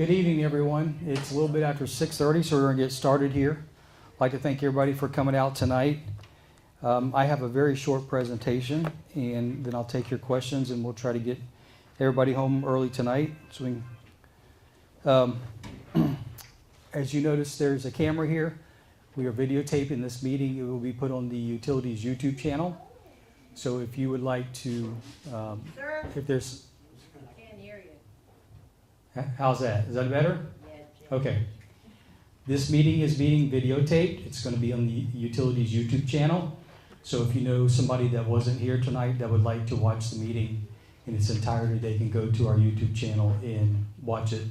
Good evening, everyone. It's a little bit after 6:30, so we're going to get started here. I'd like to thank everybody for coming out tonight. I have a very short presentation, and then I'll take your questions, and we'll try to get everybody home early tonight. As you notice, there's a camera here. We are videotaping this meeting. It will be put on the Utilities YouTube channel. So if you would like to, Sir, if there's, I can't hear you. how's that? Is that better? Yeah, Okay. This meeting is being videotaped. It's going to be on the Utilities YouTube channel. So if you know somebody that wasn't here tonight that would like to watch the meeting in its entirety, they can go to our YouTube channel and watch it.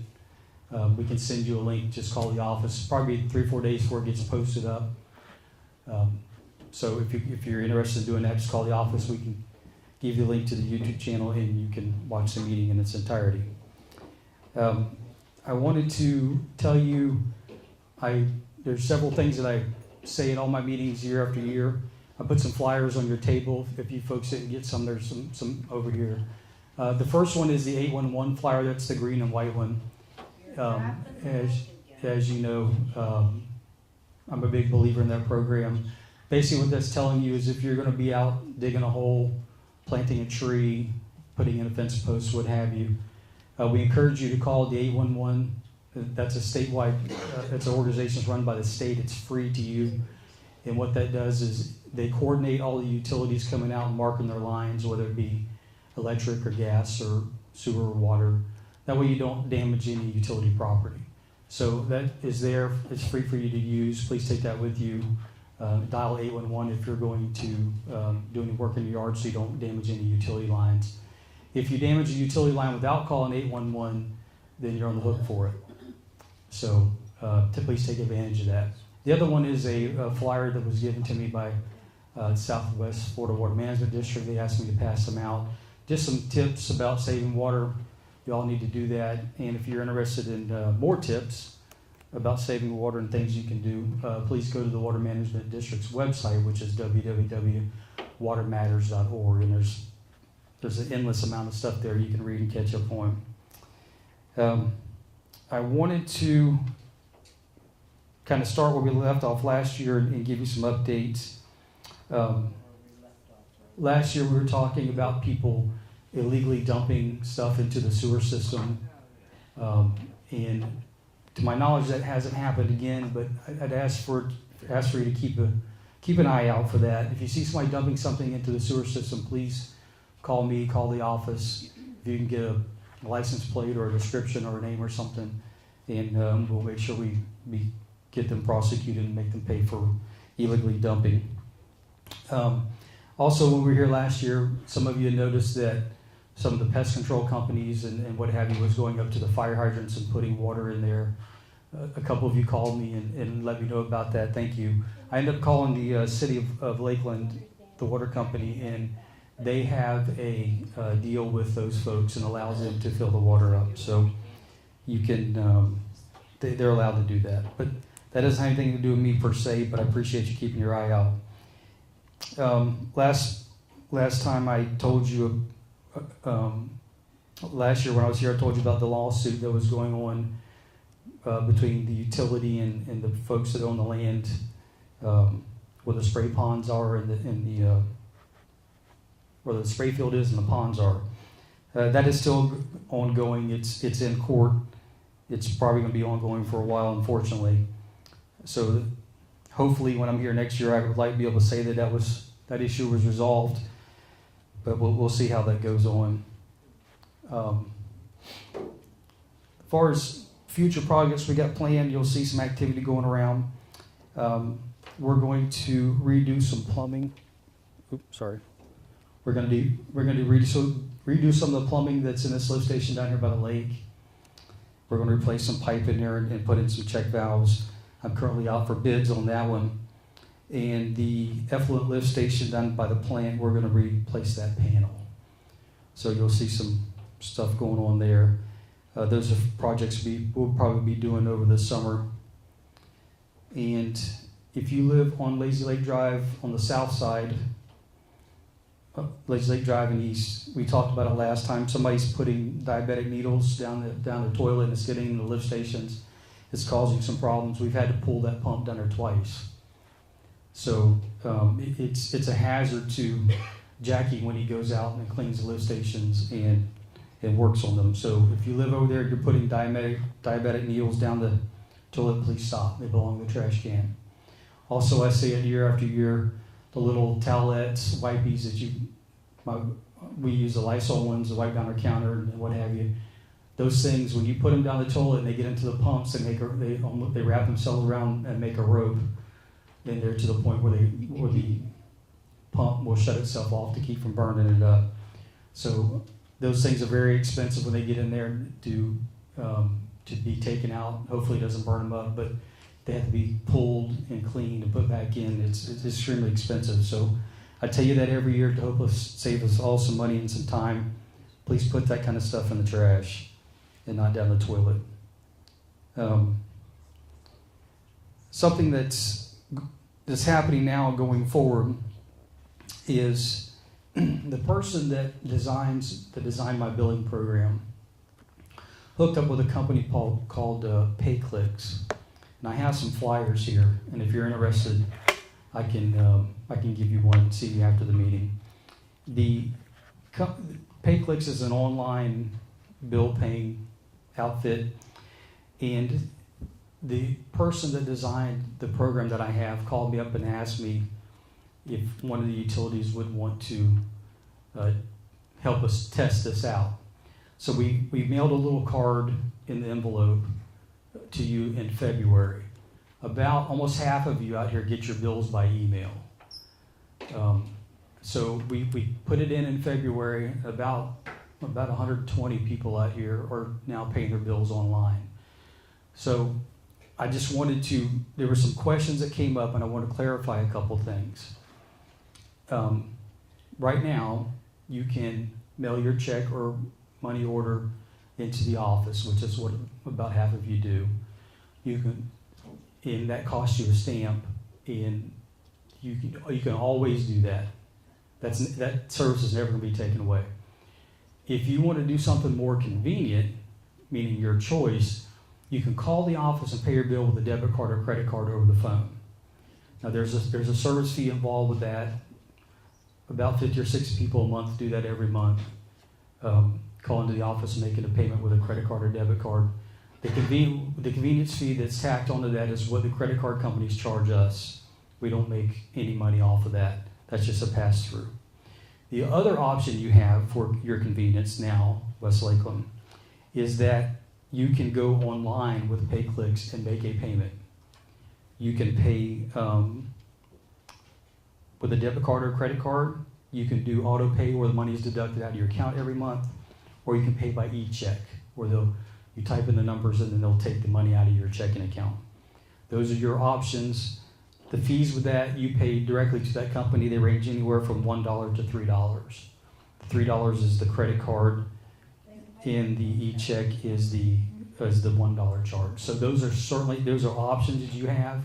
We can send you a link. Just call the office. Probably 3 or 4 days before it gets posted up. So if you're interested in doing that, just call the office. We can give you a link to the YouTube channel and you can watch the meeting in its entirety. I wanted to tell you, there's several things that I say in all my meetings year after year. I put some flyers on your table. If you folks didn't get some, there's some over here. The first one is the 811 flyer. That's the green and white one. As you know, I'm a big believer in that program. Basically what that's telling you is if you're going to be out digging a hole, planting a tree, putting in a fence post, what have you, we encourage you to call the 811. That's a statewide, that's an organization run by the state. It's free to you. And what that does is they coordinate all the utilities coming out and marking their lines, whether it be electric or gas or sewer or water. That way you don't damage any utility property. So that is there. It's free for you to use. Please take that with you. Dial 811 if you're going to do any work in your yard so you don't damage any utility lines. If you damage a utility line without calling 811, then you're on the hook for it. So please take advantage of that. The other one is a flyer that was given to me by Southwest Florida Water Management District. They asked me to pass them out. Just some tips about saving water. You all need to do that. And if you're interested in more tips about saving water and things you can do, please go to the Water Management District's website, which is www.watermatters.org. And there's an endless amount of stuff there you can read and catch up on. I wanted to kind of start where we left off last year and give you some updates. Last year we were talking about people illegally dumping stuff into the sewer system. And to my knowledge, that hasn't happened again, but I'd ask for you to keep an eye out for that. If you see somebody dumping something into the sewer system, please call me, call the office. If you can get a license plate or a description or a name or something, and we'll make sure we get them prosecuted and make them pay for illegally dumping. Also, when we were here last year, some of you noticed that some of the pest control companies and what have you was going up to the fire hydrants and putting water in there. A couple of you called me and let me know about that. Thank you. I ended up calling the city of Lakeland, the water company, and they have a deal with those folks and allows them to fill the water up. So you can, they're allowed to do that. But that doesn't have anything to do with me per se, but I appreciate you keeping your eye out. Last time I told you, last year when I was here, I told you about the lawsuit that was going on between the utility and the folks that own the land where the spray ponds are and where the spray field is and the ponds are. That is still ongoing. It's in court. It's probably going to be ongoing for a while, unfortunately. So hopefully when I'm here next year, I would like to be able to say that issue was resolved. But we'll see how that goes on. As far as future projects we got planned, you'll see some activity going around. We're going to redo some plumbing. We're going to redo some of the plumbing that's in this lift station down here by the lake. We're going to replace some pipe in there and put in some check valves. I'm currently out for bids on that one. And the effluent lift station down by the plant, we're going to replace that panel. So you'll see some stuff going on there. Those are projects we'll probably be doing over the summer. And if you live on Lazy Lake Drive on the south side, Lake Drive and East, we talked about it last time. Somebody's putting diabetic needles down the toilet and it's getting in the lift stations. It's causing some problems. We've had to pull that pump down there twice. So it's a hazard to Jackie when he goes out and cleans the lift stations and works on them. So if you live over there, you're putting diabetic needles down the toilet, please stop. They belong in the trash can. Also, I say it year after year, the little towelettes, wipies that we use the Lysol ones to wipe down our counter and what have you. Those things, when you put them down the toilet and they get into the pumps, they wrap themselves around and make a rope in there to the point where the pump will shut itself off to keep from burning it up. So those things are very expensive when they get in there to be taken out. Hopefully it doesn't burn them up, but they have to be pulled and cleaned and put back in. It's extremely expensive. So I tell you that every year to help us save us all some money and some time. Please put that kind of stuff in the trash and not down the toilet. Something that's happening now going forward is the person that designed my billing program hooked up with a company called PayClicks. And I have some flyers here, and if you're interested, I can give you one and see you after the meeting. The PayClicks is an online bill paying outfit, and the person that designed the program that I have called me up and asked me if one of the utilities would want to help us test this out. So we mailed a little card in the envelope to you in February. About almost half of you out here get your bills by email. So we put it in February. About 120 people out here are now paying their bills online. So I just wanted to, there were some questions that came up and I want to clarify a couple things. Right now, you can mail your check or money order into the office, which is what about half of you do. You can, and that costs you a stamp, and you can always do that. That service is never going to be taken away. If you want to do something more convenient, meaning your choice, you can call the office and pay your bill with a debit card or credit card over the phone. Now there's a service fee involved with that. About 50 or 60 people a month do that every month. Calling to the office and making a payment with a credit card or debit card. The convenience fee that's tacked onto that is what the credit card companies charge us. We don't make any money off of that. That's just a pass-through. The other option you have for your convenience now, West Lakeland, is that you can go online with PayClicks and make a payment. You can pay with a debit card or credit card. You can do auto pay where the money is deducted out of your account every month, or you can pay by e-check where you type in the numbers and then they'll take the money out of your checking account. Those are your options. The fees with that, you pay directly to that company. They range anywhere from $1 to $3. $3 is the credit card, and the e-check is the $1 charge. So those are options that you have.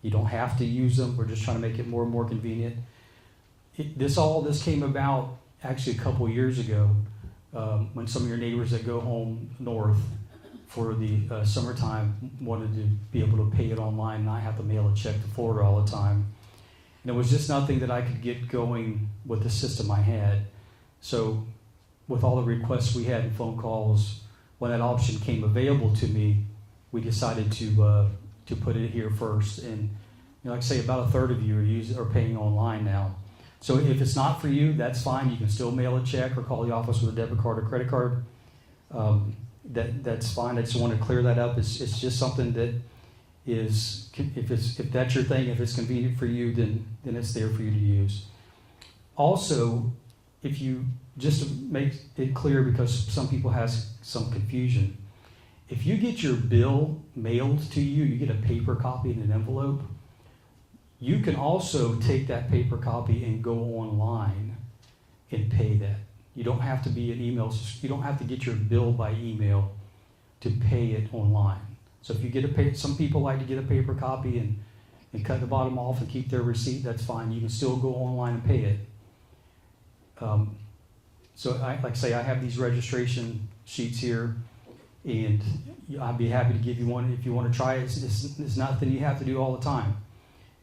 You don't have to use them. We're just trying to make it more and more convenient. All this came about actually a couple years ago when some of your neighbors that go home north for the summertime wanted to be able to pay it online, and I have to mail a check to Florida all the time. And it was just nothing that I could get going with the system I had. So with all the requests we had and phone calls, when that option came available to me, we decided to put it here first. And like I say, about a third of you are paying online now. So if it's not for you, that's fine. You can still mail a check or call the office with a debit card or credit card. That's fine. I just want to clear that up. It's just something that is, if that's your thing, if it's convenient for you, then it's there for you to use. Also, if you, just to make it clear, because some people have some confusion, if you get your bill mailed to you, you get a paper copy in an envelope, you can also take that paper copy and go online and pay that. You don't have to be an email. You don't have to get your bill by email to pay it online. So if you get some people like to get a paper copy and cut the bottom off and keep their receipt, that's fine. You can still go online and pay it. So like I say, I have these registration sheets here, and I'd be happy to give you one if you want to try it. It's nothing you have to do all the time.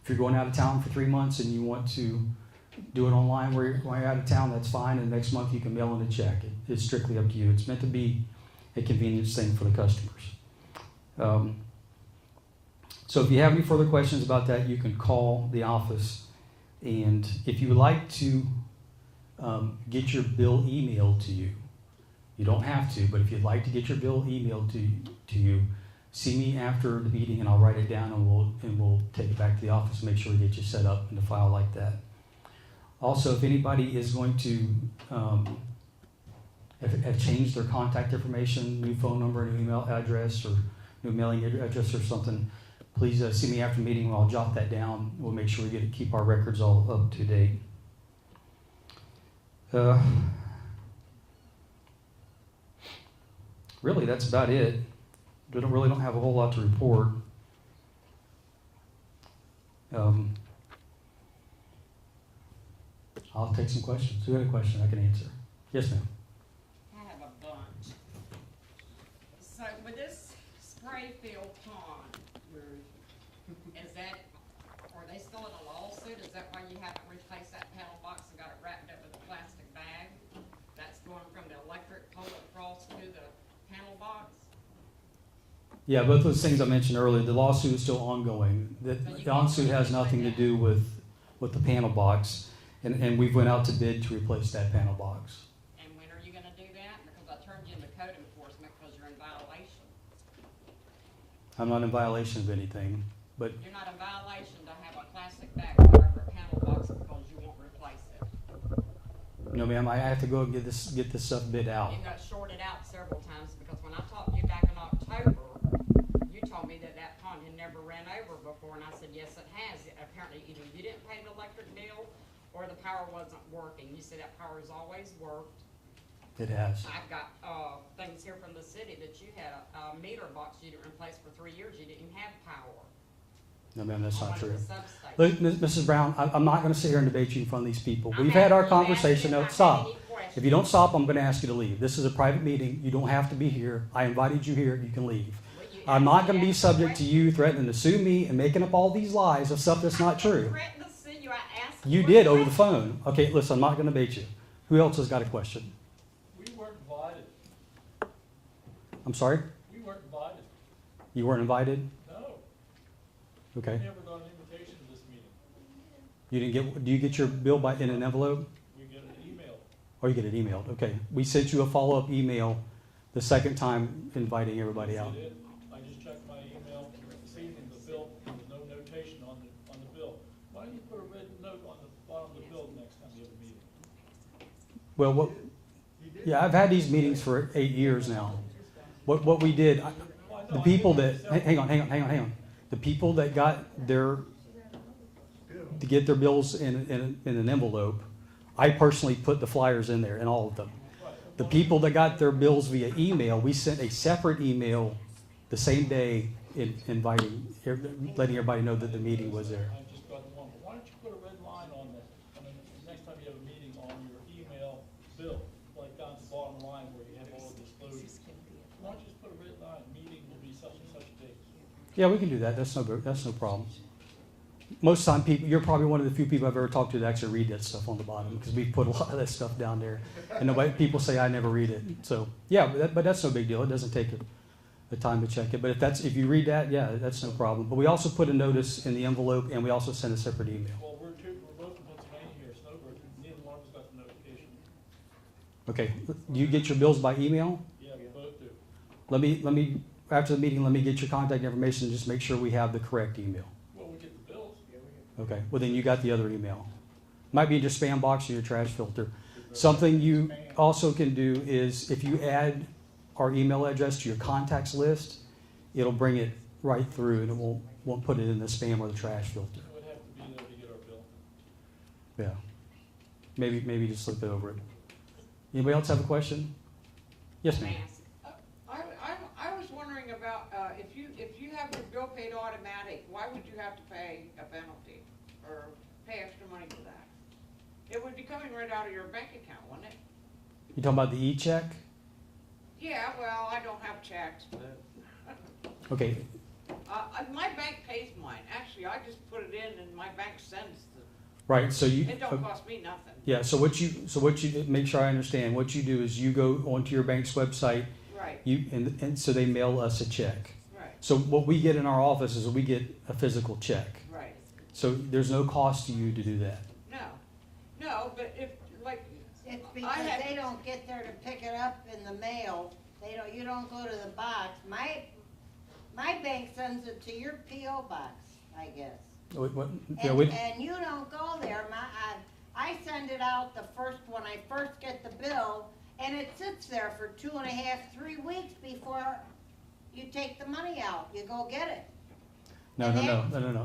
If you're going out of town for 3 months and you want to do it online while you're out of town, that's fine, and next month you can mail in a check. It's strictly up to you. It's meant to be a convenience thing for the customers. So if you have any further questions about that, you can call the office. And if you would like to get your bill emailed to you, you don't have to, but if you'd like to get your bill emailed to you, see me after the meeting and I'll write it down, and we'll take it back to the office and make sure we get you set up in a file like that. Also, if anybody is going to have changed their contact information, new phone number, new email address, or new mailing address or something, please see me after the meeting and I'll jot that down. We'll make sure we keep our records all up to date. Really, that's about it. We don't have a whole lot to report. I'll take some questions. Who had a question I can answer? Yes, ma'am. I have a bunch. So with this spray field pond, are they still in a lawsuit? Is that why you haven't replaced that panel box and got it wrapped up with a plastic bag? That's going from the electric pole across to the panel box? Yeah, both those things I mentioned earlier, the lawsuit is still ongoing. The lawsuit has nothing to do with the panel box, and we've went out to bid to replace that panel box. And when are you gonna do that? Because I turned you into code enforcement because you're in violation. I'm not in violation of anything, but You're not in violation to have a plastic bag over a panel box because you won't replace it. no, ma'am, I have to go and get this stuff bid out. You got shorted out several times because when I talked to you back in October, you told me that pond had never ran over before, and I said, yes, it has. Apparently either you didn't pay the electric bill or the power wasn't working. You said that power has always worked. It has. I've got things here from the city that you had a meter box you didn't replace for 3 years. You didn't have power. No, ma'am, that's on not one true. of the substations. Look, Mrs. Brown, I'm not going to sit here and debate you in front of these people. I'm We've had our asking you, conversation. asking No, if I stop. have any questions. If you don't stop, I'm going to ask you to leave. This is a private meeting. You don't have to be here. I invited you here. You can leave. Well, you I'm not asked going to me be to subject ask to a you threatening to sue me and making up all these lies of stuff that's not true. I threatened to sue you. I asked You for did a over the question. phone. Okay, listen, I'm not going to debate you. Who else has got a question? We weren't invited. I'm sorry? We weren't invited. You weren't invited? No. Okay. We never got an invitation to this meeting. You didn't get? Do you get your bill in an envelope? We get an email. Or you get it emailed? Okay. We sent you a follow-up email the second time inviting everybody out. Is it? I just checked my email this evening, the bill, there was no notation on the bill. Why don't you put a red note on the bottom of the bill the next time you have a meeting? Well, yeah, I've had these meetings for 8 years now. What we did, the people that, hang on. The people that got to get their bills in an envelope, I personally put the flyers in there, in all of them. The people that got their bills via email, we sent a separate email the same day letting everybody know that the meeting was there. I just got one, but why don't you put a red line on the next time you have a meeting on your email bill, like down the bottom line where you have all the disclosures. Why don't you just put a red line, meeting will be such and such a date. Yeah, we can do that. That's no problem. Most of the time, you're probably one of the few people I've ever talked to that actually read that stuff on the bottom, because we put a lot of that stuff down there, and people say I never read it. So yeah, but that's no big deal. It doesn't take the time to check it. But if you read that, yeah, that's no problem. But we also put a notice in the envelope, and we also sent a separate email. Well, we're both in Pennsylvania here, Snowbird, neither one of us got the notification. Okay. Do you get your bills by email? Yeah, we both do. Let me after the meeting, let me get your contact information and just make sure we have the correct email. Well, we get the bills. Okay. Well, then you got the other email. Might be in your spam box or your trash filter. Something you also can do is if you add our email address to your contacts list, it'll bring it right through and it won't put it in the spam or the trash filter. It would have to be there to get our bill. Yeah. Maybe just slip it over it. Anybody else have a question? Yes, ma'am. I was wondering about, if you have your bill paid automatic, why would you have to pay a penalty or pay extra money for that? It would be coming right out of your bank account, wouldn't it? You talking about the e-check? Yeah, well, I don't have checks, but, Okay, my bank pays mine. Actually, I just put it in and my bank sends right, so you. it don't cost me nothing. Yeah, so what you, make sure I understand, what you do is you go onto your bank's website, Right, and so they mail us a check. right, So what we get in our office is we get a physical check. right. So there's no cost to you to do that. No, but if, like, It's I because had- they don't get there to pick it up in the mail. You don't go to the box. My bank sends it to your P.O. box, I guess. Yeah, And you don't go there. I send it out when I first get the bill, and it sits there for 2.5, 3 weeks before you take the money out. You go get it. no,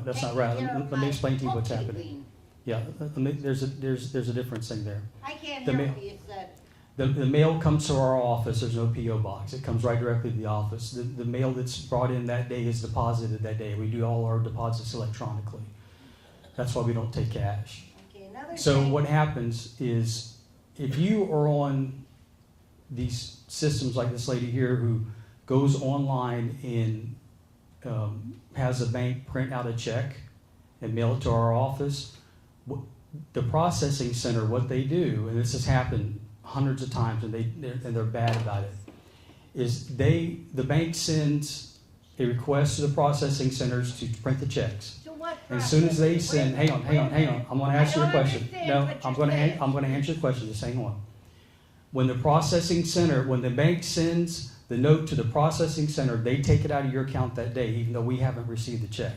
that's not right. Let me explain to you what's happening. Bookkeeping. Yeah, there's a difference thing there. I can't The hear mail- what you said. The mail comes to our office, there's no P.O. box, it comes right directly to the office. The mail that's brought in that day is deposited that day. We do all our deposits electronically. That's why we don't take cash. Okay, another So thing. what happens is, if you are on these systems like this lady here who goes online and has a bank print out a check and mail it to our office, the processing center, what they do, and this has happened hundreds of times, and they're bad about it, is the bank sends a request to the processing centers to print the checks. So what And as soon as they process? send, Wait, hang on, I'm gonna I answer your don't question. understand No, what I'm you're saying. gonna answer your question, just hang on. When the processing center, when the bank sends the note to the processing center, they take it out of your account that day, even though we haven't received the check.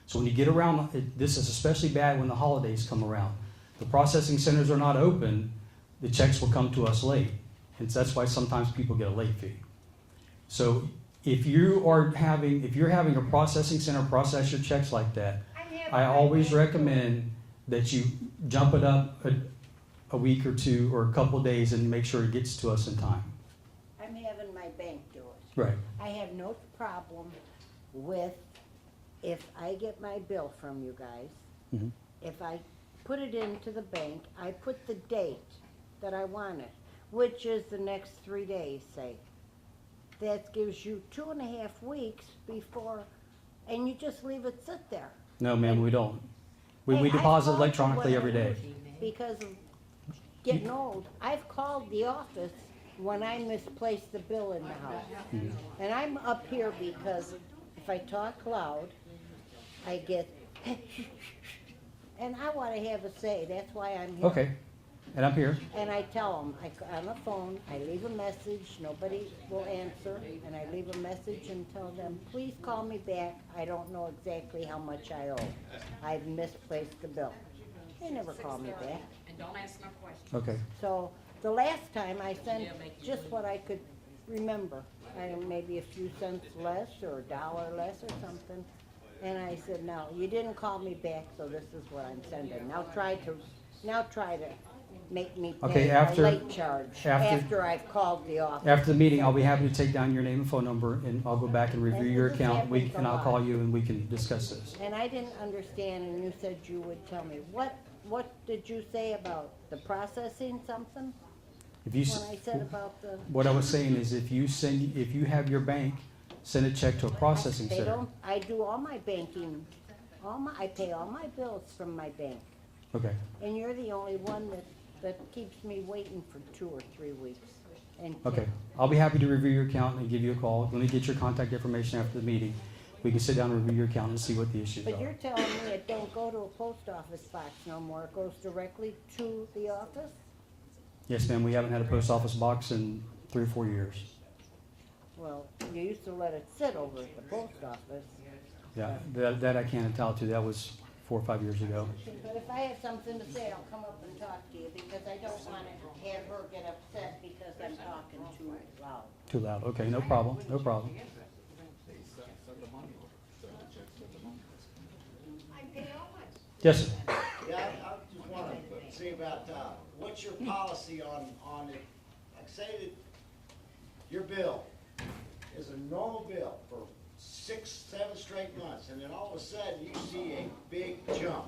So when you get around, this is especially bad when the holidays come around. The processing centers are not open, the checks will come to us late. And so that's why sometimes people get a late fee. So if you're having a processing center process your checks like that, I always recommend that you jump it up a week or two or a couple of days and make sure it gets to us in time. I'm having my bank do it. Right. I have no problem with, if I get my bill from you guys, Mhm. if I put it into the bank, I put the date that I want it, which is the next 3 days, say. That gives you 2.5 weeks before, and you just leave it sit there. No, ma'am, we don't. Hey, We I've deposit called electronically when every day. Because of getting old, I've called the office when I misplace the bill in the house. Mhm. And I'm up here because if I talk loud, I get, and I want to have a say, that's why I'm here. Okay, and I'm here. And I tell them, on the phone, I leave a message, nobody will answer, and I leave a message and tell them, please call me back, I don't know exactly how much I owe. I've misplaced the bill. They never call me back. And don't ask no questions. Okay. So, the last time I sent just what I could remember, maybe a few cents less or $1 less or something. And I said, no, you didn't call me back, so this is what I'm sending. Now try to make me Okay, pay a after- late charge after I've called the office. After the meeting, I'll be happy to take down your name and phone number, and I'll go back and review your This account, happens a and I'll lot. call you and we can discuss this. And I didn't understand, and you said you would tell me. What did you say about the processing something? If you, When I said about the. what I was saying is if you have your bank send a check to a processing They center. don't, I do all my banking, I pay all my bills from my bank. Okay, And you're the only one that keeps me waiting for 2 or 3 weeks. And okay. I'll be happy to review your account and give you a call. Let me get your contact information after the meeting. We can sit down and review your account and see what the issues But you're are. telling me it don't go to a post office box no more, it goes directly to the office? Yes, ma'am, we haven't had a post office box in 3 or 4 years. Well, you used to let it sit over at the post office. Yeah, that I can't attest to. That was 4 or 5 years ago. But if I have something to say, I'll come up and talk to you, because I don't want to have her get upset because I'm talking too loud. Too loud. Okay, no problem, no problem. I pay all my. Yes, sir. Yeah, I just want to see about, what's your policy on it? Like, say that your bill is a normal bill for 6, 7 straight months, and then all of a sudden you see a big jump.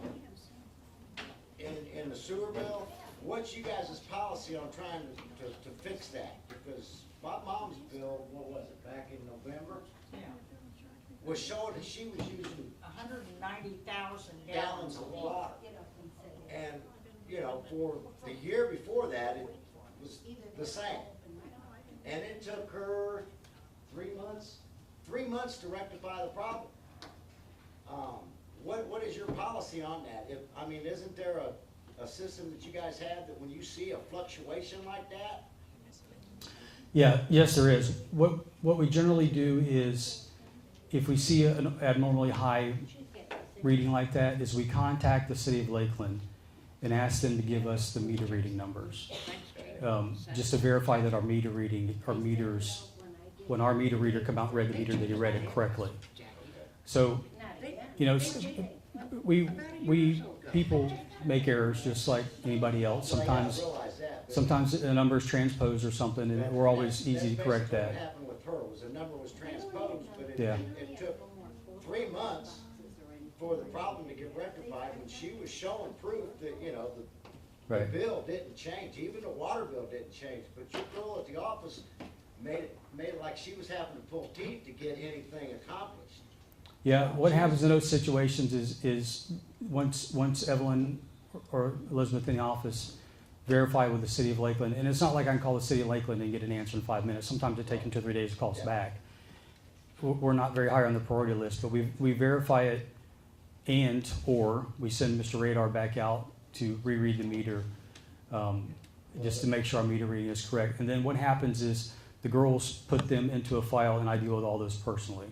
in the sewer bill, what's you guys' policy on trying to fix that? Because my mom's bill, what was it, back in November, Yeah. was showing that she was using 190,000 gallons of water. And, you know, for the year before that, it was the same. And it took her 3 months to rectify the problem. What is your policy on that? I mean, isn't there a system that you guys have that when you see a fluctuation like that? Yeah, yes, there is. What we generally do is, if we see an abnormally high reading like that, is we contact the city of Lakeland and ask them to give us the meter reading numbers, just to verify that our meters, when our meter reader come out and read the meter, that he read it correctly. So, you know, we people make errors just like anybody else. Sometimes a number is transposed or something, and we're always easy to correct that. What happened with her was a number was transposed, but Yeah. it took 3 months for the problem to get rectified, and she was showing proof that, you know, the Right. bill didn't change, even the water bill didn't change, but your girl at the office made it like she was having to pull teeth to get anything accomplished. Yeah, what happens in those situations is once Evelyn or Elizabeth in the office verify with the city of Lakeland, and it's not like I can call the city of Lakeland and get an answer in 5 minutes. Sometimes it takes them 2 or 3 days to call us back. We're not very high on the priority list, but we verify it, or we send Mr. Radar back out to reread the meter, just to make sure our meter reading is correct. And then what happens is the girls put them into a file, and I deal with all those personally,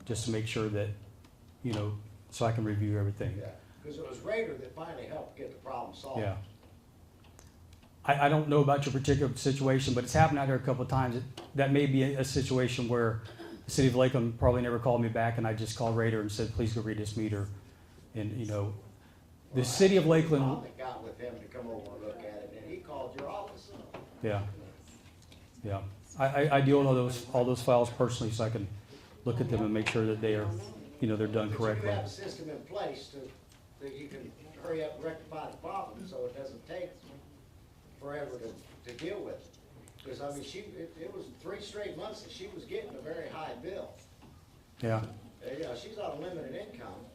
just to make sure that, you know, so I can review everything. Yeah, because it was Raider that finally helped get the problem solved. Yeah. I don't know about your particular situation, but it's happened out here a couple of times. That may be a situation where the city of Lakeland probably never called me back, and I just called Raider and said, please go read this meter. And, you know, the city of Lakeland. Tom that got with him to come over and look at it, and he called your office. Yeah. Yeah. I deal with all those files personally, so I can look at them and make sure that they are, you know, they're done But correctly. you have a system in place that you can hurry up and rectify the problem, so it doesn't take forever to deal with it. Because, I mean, it was 3 straight months that she was getting a very high bill. Yeah. You know, she's on a limited income.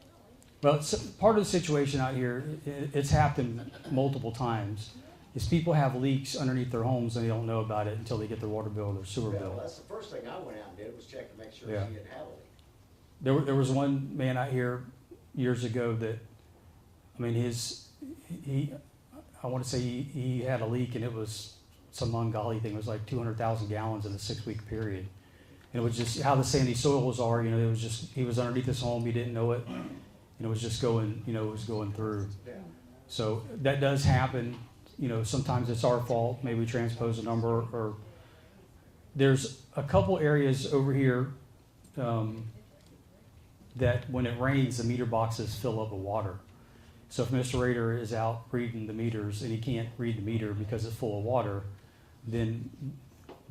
Well, it's part of the situation out here, it's happened multiple times, is people have leaks underneath their homes and they don't know about it until they get their water bill or their sewer Yeah, bill. well, that's the first thing I went out and did, was check to make sure Yeah. she didn't have a leak. There was one man out here years ago that, I mean, I want to say he had a leak, and it was some ungodly thing. It was like 200,000 gallons in a 6-week period. And it was just how the sandy soils are, you know, it was just, he was underneath his home, he didn't know it, and it was just going, you know, it was going through. Yeah. So that does happen. You know, sometimes it's our fault. Maybe we transpose a number, or there's a couple areas over here that when it rains, the meter boxes fill up with water. So if Mr. Rader is out reading the meters and he can't read the meter because it's full of water, then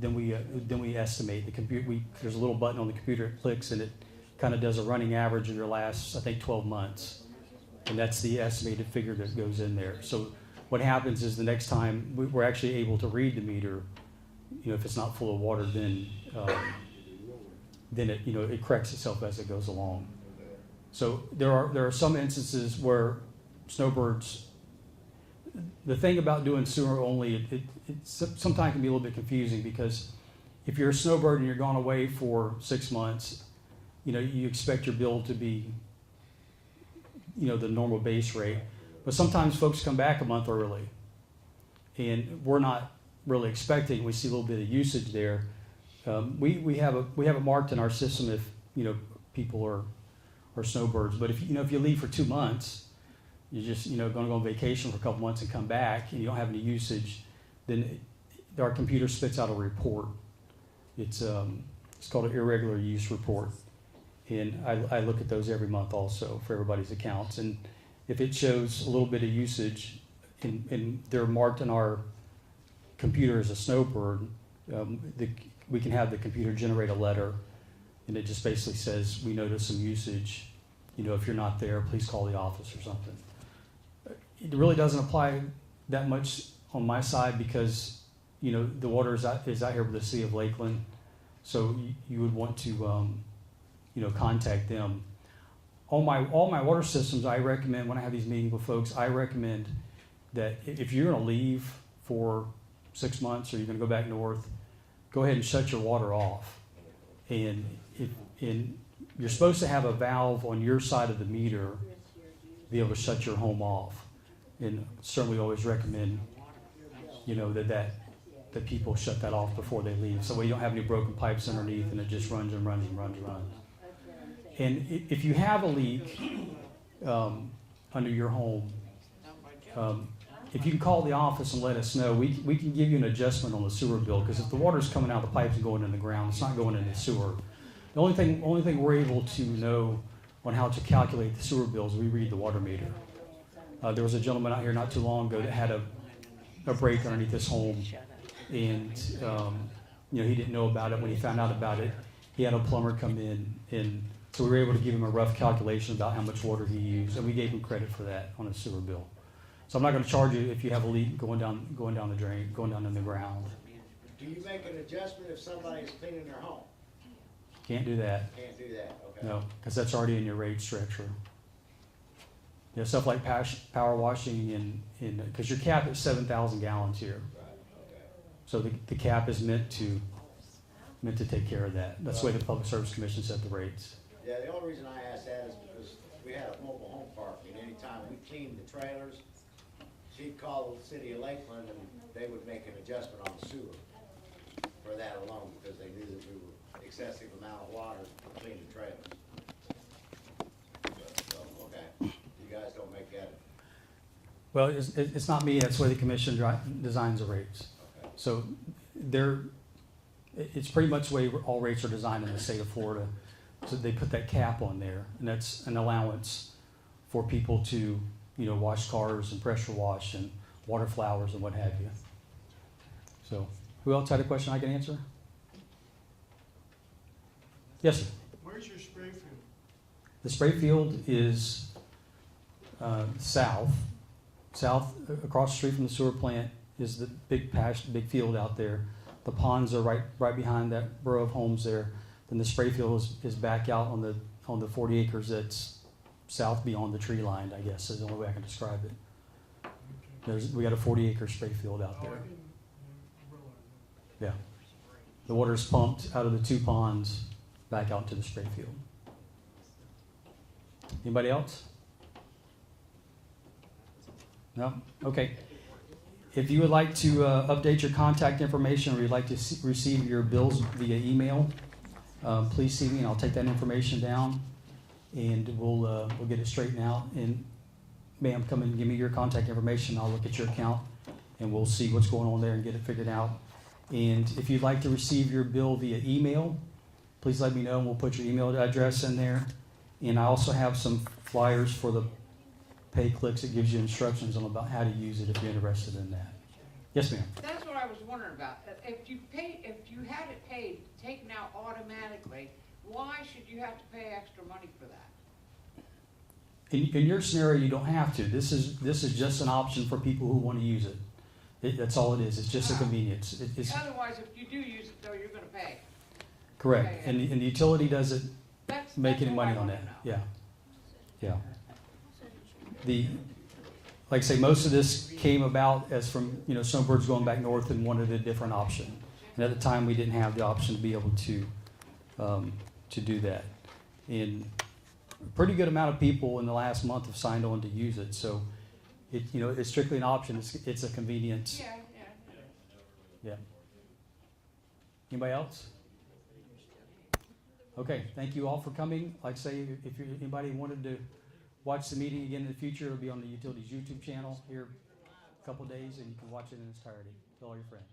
we estimate the computer. There's a little button on the computer, it clicks, and it kind of does a running average of your last, I think, 12 months, and that's the estimated figure that goes in there. So what happens is the next time we're actually able to read the meter, you know, if it's not full of water, then it, you know, it corrects itself as it goes along. So there are some instances where snowbirds. The thing about doing sewer only, it sometimes can be a little bit confusing, because if you're a snowbird and you're gone away for 6 months, you know, you expect your bill to be, you know, the normal base rate. But sometimes folks come back a month early, and we're not really expecting. We see a little bit of usage there. We have it marked in our system if, you know, people are snowbirds. But if you leave for 2 months, you're just, you know, going to go on vacation for a couple months and come back, and you don't have any usage, then our computer spits out a report. It's called an irregular use report, and I look at those every month also for everybody's accounts. And if it shows a little bit of usage, and they're marked in our computer as a snowbird, we can have the computer generate a letter, and it just basically says, we notice some usage. You know, if you're not there, please call the office or something. it really doesn't apply that much on my side because, you know, the water is out here with the city of Lakeland. So you would want to, you know, contact them. All my water systems, I recommend, when I have these meetings with folks, I recommend that if you're going to leave for 6 months or you're going to go back north, go ahead and shut your water off. And you're supposed to have a valve on your side of the meter to be able to shut your home off. And certainly always recommend, you know, that people shut that off before they leave. So you don't have any broken pipes underneath and it just runs and runs and runs and runs. And if you have a leak under your home, if you can call the office and let us know, we can give you an adjustment on the sewer bill, because if the water's coming out of the pipes and going in the ground, it's not going in the sewer. The only thing we're able to know on how to calculate the sewer bill is we read the water meter. There was a gentleman out here not too long ago that had a break underneath his home, and you know, he didn't know about it. When he found out about it, he had a plumber come in, and so we were able to give him a rough calculation about how much water he used, and we gave him credit for that on his sewer bill. So I'm not going to charge you if you have a leak going down the drain, going down in the ground. Do you make an adjustment if somebody's cleaning their home? Can't do that. Can't do that, okay. No, because that's already in your rate structure. You know, stuff like power washing and because your cap is 7,000 gallons here. Right, okay. So the cap is meant to take care of that. That's the way the Public Service Commission set the rates. Yeah, the only reason I asked that is because we had a mobile home park, and anytime we cleaned the trailers, she'd call the city of Lakeland, and they would make an adjustment on the sewer for that alone, because they knew that we were excessive amount of water to clean the trailers. So, okay, you guys don't make that. Well, it's not me. That's the way the commission designs the rates. Okay. So it's pretty much the way all rates are designed in the state of Florida. So they put that cap on there, and that's an allowance for people to, you know, wash cars and pressure wash and water flowers and what have you. So, who else had a question I can answer? Yes, sir. Where's your spray field? The spray field is south across the street from the sewer plant is the big field out there. The ponds are right behind that row of homes there. Then the spray field is back out on the 40 acres that's south beyond the tree line, I guess is the only way I can describe it. We got a 40-acre spray field out there. Yeah. The water is pumped out of the 2 ponds back out to the spray field. Anybody else? No? Okay. If you would like to update your contact information, or you'd like to receive your bills via email, please see me and I'll take that information down and we'll get it straightened out. And ma'am, come and give me your contact information. I'll look at your account and we'll see what's going on there and get it figured out. And if you'd like to receive your bill via email, please let me know and we'll put your email address in there. And I also have some flyers for the pay clicks that gives you instructions on about how to use it if you're interested in that. Yes, ma'am. That's what I was wondering about. If you had it paid, taken out automatically, why should you have to pay extra money for that? In your scenario, you don't have to. This is just an option for people who want to use it. That's all it is. It's just a convenience. Otherwise, if you do use it, though, you're going to pay. Correct. Okay. And the utility doesn't make any all money I on wanna that. know. Yeah. Like I say, most of this came about as from, you know, snowbirds going back north and wanted a different option. And at the time, we didn't have the option to be able to do that. And a pretty good amount of people in the last month have signed on to use it. So, it's strictly an option. It's a convenience. Yeah. Anybody else? Okay, thank you all for coming. Like I say, if anybody wanted to watch the meeting again in the future, it'll be on the Utilities YouTube channel here a couple of days, and you can watch it in its entirety. Tell all your friends.